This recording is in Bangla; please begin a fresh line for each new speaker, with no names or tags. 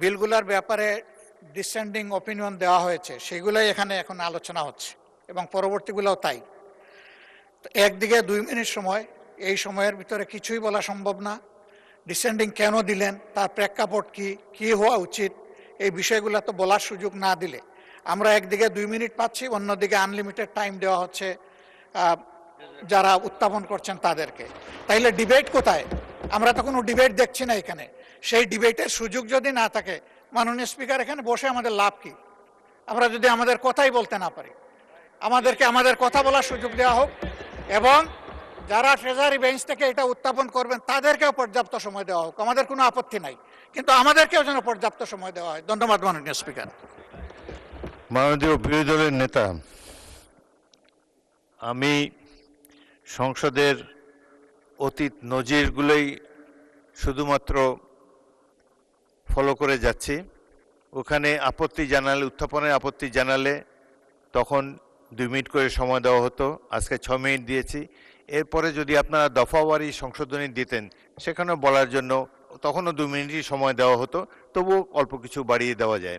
বিলগুলোর ব্যাপারে ডিসেন্ডিং অপিনিয়ন দেওয়া হয়েছে, সেগুলোই এখানে এখন আলোচনা হচ্ছে এবং পরবর্তীগুলোও তাই। একদিকে 2 মিনিট সময়, এই সময়ের ভিতরে কিছুই বলা সম্ভব না। ডিসেন্ডিং কেন দিলেন, তার প্রেক্ষাপট কি হওয়া উচিত, এই বিষয়গুলো তো বলার সুযোগ না দিলে আমরা একদিকে 2 মিনিট পাচ্ছি, অন্যদিকে আনলিমিটেড টাইম দেওয়া হচ্ছে যারা উত্থাপন করছেন তাদেরকে। তাইলে ডিবেট কোথায়? আমরা তো কোনো ডিবেট দেখছি না এখানে। সেই ডিবেটের সুযোগ যদি না থাকে, মাননীয় স্পিকার এখানে বসে আমাদের লাভ কি? আমরা যদি আমাদের কথাই বলতে না পারি, আমাদেরকে আমাদের কথা বলার সুযোগ দেওয়া হোক এবং যারা ট্রেজারি বেঞ্চ থেকে এটা উত্থাপন করবেন তাদেরকেও পর্যাপ্ত সময় দেওয়া হোক। আমাদের কোনো আপত্তি নাই, কিন্তু আমাদেরকেও যেন পর্যাপ্ত সময় দেওয়া হয়। ধন্যবাদ মাননীয় স্পিকার।
মাননীয় বিরোধী দলের নেতা, আমি সংসদের অতীত নজিরগুলোই শুধুমাত্র ফলো করে যাচ্ছি। ওখানে আপত্তি জানালে, উত্থাপনের আপত্তি জানালে তখন 2 মিনিট করে সময় দেওয়া হতো, আজকে 6 মিনিট দিয়েছি। এরপরে যদি আপনারা দফাওয়ারি সংশোধনী দিতেন সেখানেও বলার জন্য তখনও 2 মিনিটই সময় দেওয়া হতো, তবুও অল্প কিছু বাড়িয়ে দেওয়া যায়।